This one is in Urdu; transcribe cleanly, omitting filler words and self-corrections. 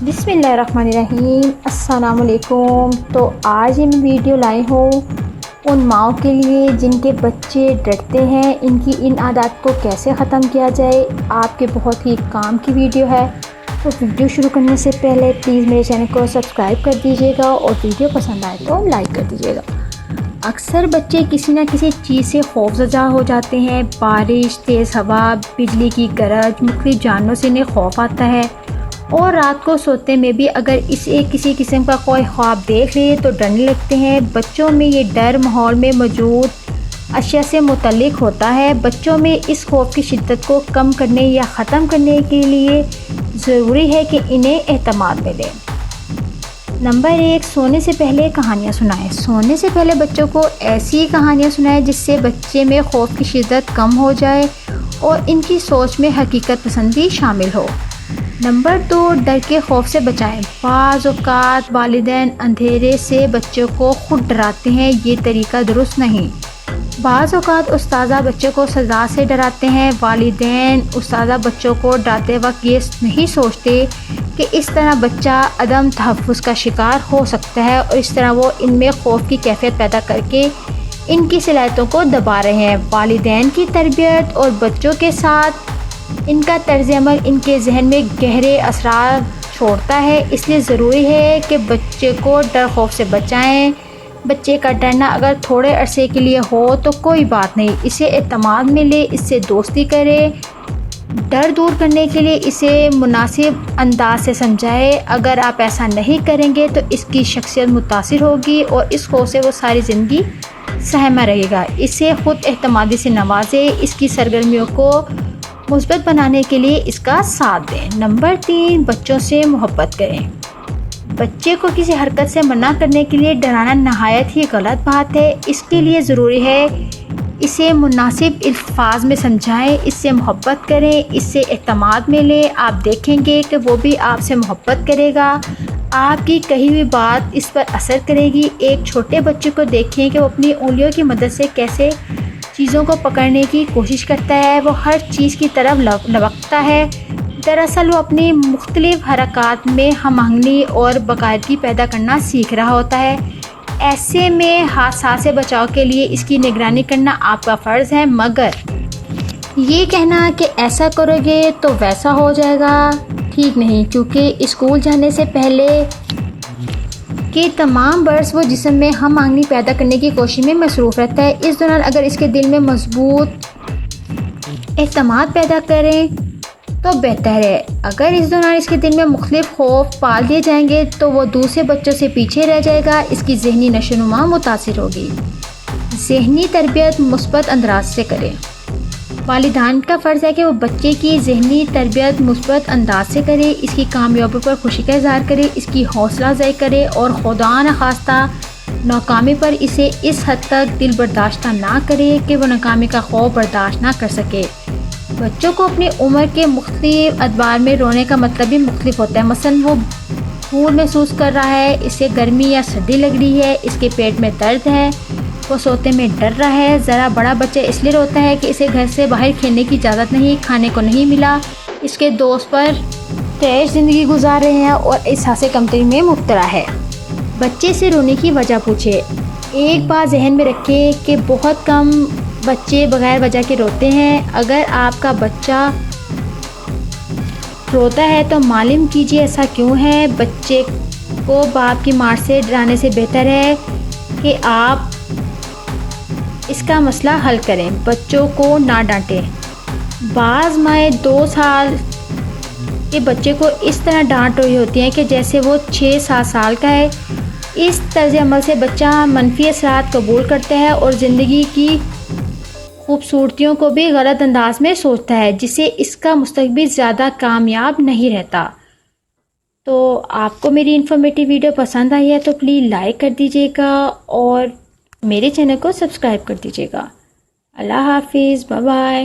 بسم اللہ الرحمن الرحیم، السلام علیکم۔ تو آج میں ویڈیو لائی ہوں ان ماؤں کے لیے جن کے بچے ڈرتے ہیں، ان کی ان عادات کو کیسے ختم کیا جائے۔ آپ کے بہت ہی کام کی ویڈیو ہے، تو ویڈیو شروع کرنے سے پہلے پلیز میرے چینل کو سبسکرائب کر دیجیے گا اور ویڈیو پسند آئے تو لائک کر دیجیے گا۔ اکثر بچے کسی نہ کسی چیز سے خوف زدہ ہو جاتے ہیں۔ بارش، تیز ہوا، بجلی کی گرج، مختلف جانوروں سے انہیں خوف آتا ہے، اور رات کو سوتے میں بھی اگر اسے کسی قسم کا کوئی خواب دیکھ لے تو ڈرنے لگتے ہیں۔ بچوں میں یہ ڈر ماحول میں موجود اشیاء سے متعلق ہوتا ہے۔ بچوں میں اس خوف کی شدت کو کم کرنے یا ختم کرنے کے لیے ضروری ہے کہ انہیں اعتماد ملے۔ نمبر 1، سونے سے پہلے کہانیاں سنائیں۔ سونے سے پہلے بچوں کو ایسی کہانیاں سنائیں جس سے بچے میں خوف کی شدت کم ہو جائے اور ان کی سوچ میں حقیقت پسندی شامل ہو۔ نمبر 2، ڈر کے خوف سے بچائیں۔ بعض اوقات والدین اندھیرے سے بچوں کو خود ڈراتے ہیں، یہ طریقہ درست نہیں۔ بعض اوقات اساتذہ بچوں کو سزا سے ڈراتے ہیں۔ والدین اساتذہ بچوں کو ڈراتے وقت یہ نہیں سوچتے کہ اس طرح بچہ عدم تحفظ کا شکار ہو سکتا ہے، اور اس طرح وہ ان میں خوف کی کیفیت پیدا کر کے ان کی صلاحیتوں کو دبا رہے ہیں۔ والدین کی تربیت اور بچوں کے ساتھ ان کا طرز عمل ان کے ذہن میں گہرے اثرات چھوڑتا ہے، اس لیے ضروری ہے کہ بچے کو ڈر خوف سے بچائیں۔ بچے کا ڈرنا اگر تھوڑے عرصے کے لیے ہو تو کوئی بات نہیں، اسے اعتماد میں لے، اس سے دوستی کرے۔ ڈر دور کرنے کے لیے اسے مناسب انداز سے سمجھائے۔ اگر آپ ایسا نہیں کریں گے تو اس کی شخصیت متاثر ہوگی اور اس خوف سے وہ ساری زندگی سہما رہے گا۔ اسے خود اعتمادی سے نوازیں، اس کی سرگرمیوں کو مثبت بنانے کے لیے اس کا ساتھ دیں۔ نمبر 3، بچوں سے محبت کریں۔ بچے کو کسی حرکت سے منع کرنے کے لیے ڈرانا نہایت ہی غلط بات ہے۔ اس کے لیے ضروری ہے اسے مناسب الفاظ میں سمجھائیں، اس سے محبت کریں، اس سے اعتماد میں لیں۔ آپ دیکھیں گے کہ وہ بھی آپ سے محبت کرے گا، آپ کی کہی ہوئی بات اس پر اثر کرے گی۔ ایک چھوٹے بچے کو دیکھیں کہ وہ اپنی انگلیوں کی مدد سے کیسے چیزوں کو پکڑنے کی کوشش کرتا ہے، وہ ہر چیز کی طرف لپکتا ہے۔ دراصل وہ اپنی مختلف حرکات میں ہم آہنگی اور باقاعدگی پیدا کرنا سیکھ رہا ہوتا ہے۔ ایسے میں حادثات سے بچاؤ کے لیے اس کی نگرانی کرنا آپ کا فرض ہے، مگر یہ کہنا کہ ایسا کرو گے تو ویسا ہو جائے گا ٹھیک نہیں، کیونکہ اسکول جانے سے پہلے کے تمام برس وہ جسم میں ہم آہنگی پیدا کرنے کی کوشش میں مصروف رہتا ہے۔ اس دوران اگر اس کے دل میں مضبوط اعتماد پیدا کریں تو بہتر ہے۔ اگر اس دوران اس کے دل میں مختلف خوف پال دیے جائیں گے تو وہ دوسرے بچوں سے پیچھے رہ جائے گا، اس کی ذہنی نشو و نما متاثر ہوگی۔ ذہنی تربیت مثبت انداز سے کریں۔ والدین کا فرض ہے کہ وہ بچے کی ذہنی تربیت مثبت انداز سے کرے، اس کی کامیابی پر خوشی کا اظہار کرے، اس کی حوصلہ افزائی کرے، اور خدا نخواستہ ناکامی پر اسے اس حد تک دل برداشتہ نہ کرے کہ وہ ناکامی کا خوف برداشت نہ کر سکے۔ بچوں کو اپنی عمر کے مختلف ادوار میں رونے کا مطلب بھی مختلف ہوتا ہے۔ مثلاً وہ بھول محسوس کر رہا ہے، اسے گرمی یا سردی لگ رہی ہے، اس کے پیٹ میں درد ہے، وہ سوتے میں ڈر رہا ہے۔ ذرا بڑا بچہ اس لیے روتا ہے کہ اسے گھر سے باہر کھیلنے کی اجازت نہیں، کھانے کو نہیں ملا، اس کے دوست پر تیز زندگی گزار رہے ہیں اور احساس کمتری میں مبتلا ہے۔ بچے سے رونے کی وجہ پوچھیں۔ ایک بات ذہن میں رکھیں کہ بہت کم بچے بغیر وجہ کے روتے ہیں۔ اگر آپ کا بچہ روتا ہے تو معلوم کیجیے ایسا کیوں ہے۔ بچے کو باپ کی مار سے ڈرانے سے بہتر ہے کہ آپ اس کا مسئلہ حل کریں۔ بچوں کو نہ ڈانٹیں۔ بعض مائیں 2 سال کے بچے کو اس طرح ڈانٹ رہی ہوتی ہیں کہ جیسے وہ 6-7 سال کا ہے۔ اس طرز عمل سے بچہ منفی اثرات قبول کرتا ہے اور زندگی کی خوبصورتیوں کو بھی غلط انداز میں سوچتا ہے، جس سے اس کا مستقبل زیادہ کامیاب نہیں رہتا۔ تو آپ کو میری انفارمیٹیو ویڈیو پسند آئی ہے تو پلیز لائک کر دیجیے گا اور میرے چینل کو سبسکرائب کر دیجیے گا۔ اللہ حافظ، بائے بائے۔